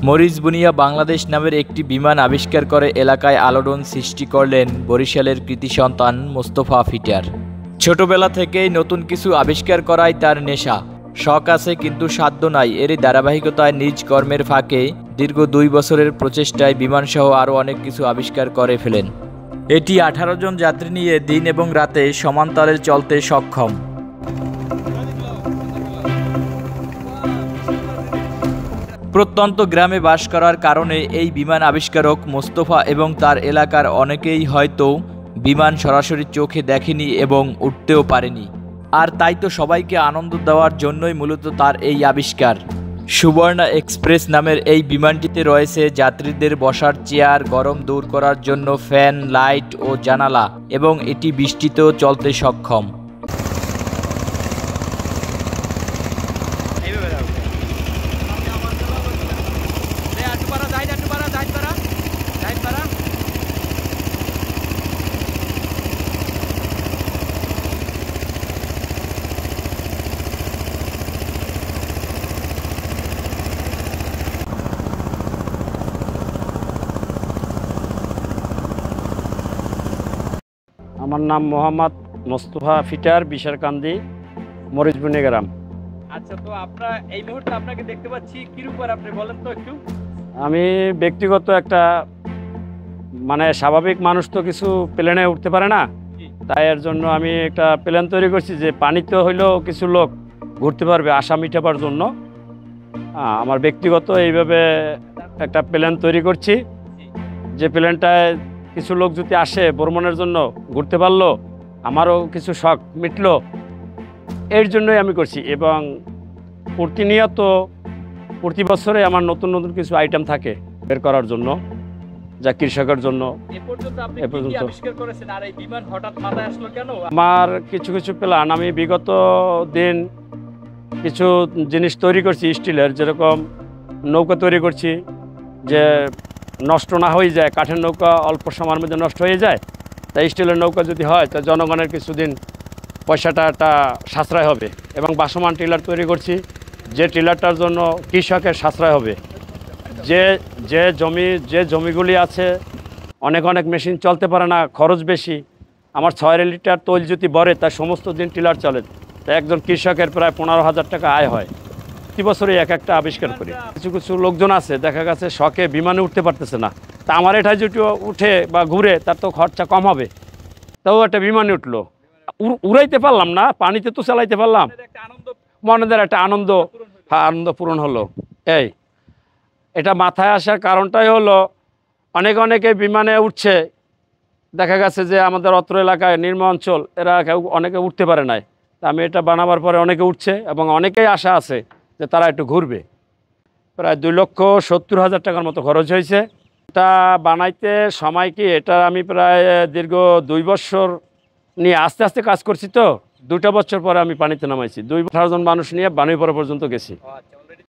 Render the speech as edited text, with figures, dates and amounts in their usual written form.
মরিচ বুনিয়া বাংলাদেশ নামের একটি বিমান আবিষ্কার করে এলাকায় আলোড়ন সৃষ্টি করলেন বরিশালের কৃতি সন্তান মোস্তফা ফিটার। ছোটবেলা থেকেই নতুন কিছু আবিষ্কার করাই তার নেশা। শখ আছে কিন্তু সাধ্য নাই। এরই ধারাবাহিকতায় নিজ কর্মের ফাঁকে দীর্ঘ 2 বছরের প্রচেষ্টায় বিমানসহ আরও অনেক কিছু আবিষ্কার করে ফেলেন। এটি 18 জন যাত্রী নিয়ে দিন এবং রাতে সমান্তরালে চলতে সক্ষম। প্রত্যন্ত গ্রামে বাস করার কারণে এই বিমান আবিষ্কারক মোস্তফা এবং তার এলাকার অনেকেই হয়তো বিমান সরাসরি চোখে দেখেনি এবং উঠতেও পারেনি। আর তাই তো সবাইকে আনন্দ দেওয়ার জন্যই মূলত তার এই আবিষ্কার। সুবর্ণা এক্সপ্রেস নামের এই বিমানটিতে রয়েছে যাত্রীদের বসার চেয়ার, গরম দূর করার জন্য ফ্যান, লাইট ও জানালা, এবং এটি বৃষ্টিতেও চলতে সক্ষম। আমার নাম মোহাম্মদ মোস্তফা ফিটার, বিশারকান্দি, মরিচ বুনিয়া গ্রাম। আচ্ছা, তো আপনারা এই মুহূর্তে আপনাকে দেখতে পাচ্ছি কির উপর, আপনি বলেন তো একটু। আমি ব্যক্তিগত একটা স্বাভাবিক মানুষ তো কিছু প্লেনে উঠতে পারে না, তাই এর জন্য আমি একটা প্লেন তৈরি করছি যে পানিতে হইলেও কিছু লোক ঘুরতে পারবে আশা মিটাবার জন্য। আমার ব্যক্তিগত এইভাবে একটা প্লেন তৈরি করছি, যে প্লেনটায় কিছু লোক যদি আসে ভ্রমণের জন্য, ঘুরতে পারলো, আমারও কিছু শখ মিটলো, এর জন্যই আমি করছি। এবং প্রতিনিয়ত প্রতি বছরে আমার নতুন নতুন কিছু আইটেম থাকে বের করার জন্য, যা কৃষকের জন্য। আমার কিছু কিছু প্ল্যান, আমি বিগত দিন কিছু জিনিস তৈরি করছি স্টিলের, যেরকম নৌকা তৈরি করছি যে নষ্ট না হয়ে যায়, কাঠের নৌকা অল্প সময়ের মধ্যে নষ্ট হয়ে যায়, তাই স্টিলের নৌকা যদি হয় তা জনগণের কিছুদিন পয়সাটা একটা সাশ্রয় হবে। এবং বাসমান টিলার তৈরি করছি, যে টিলারটার জন্য কৃষকের সাশ্রয় হবে। যে জমিগুলি আছে অনেক অনেক মেশিন চলতে পারে না, খরচ বেশি। আমার 6 লিটার তৈল যদি ভরে তার সমস্ত দিন টিলার চলে, তাই একজন কৃষকের প্রায় 15,000 টাকা আয় হয়। প্রতি বছরই এক একটা আবিষ্কার করি। কিছু কিছু লোকজন আছে দেখা গেছে শখে বিমানে উঠতে পারতেছে না, তা আমার এটাই যদি উঠে বা ঘুরে তার তো খরচা কম হবে, তাও একটা বিমানে উঠলো, উড়াইতে পারলাম না, পানিতে তো চালাইতে পারলাম, মনেদের একটা আনন্দ পূরণ হলো। এটা মাথায় আসার কারণটাই হলো অনেকে বিমানে উঠছে, দেখা গেছে যে আমাদের অত্র এলাকায় নিম্ন অঞ্চল, এরা অনেকে উঠতে পারে নাই। তা আমি এটা বানাবার পরে অনেকে উঠছে এবং অনেকেই আশা আছে যে তারা একটু ঘুরবে। প্রায় 2,70,000 টাকার মতো খরচ হয়েছে। এটা বানাইতে সময় কি, এটা আমি প্রায় দীর্ঘ 2 বছর নিয়ে আস্তে আস্তে কাজ করছি, তো 2টা বছর পরে আমি পানিতে নামাইছি। 18 জন মানুষ নিয়ে বানুইপাড়া পর্যন্ত গেছি।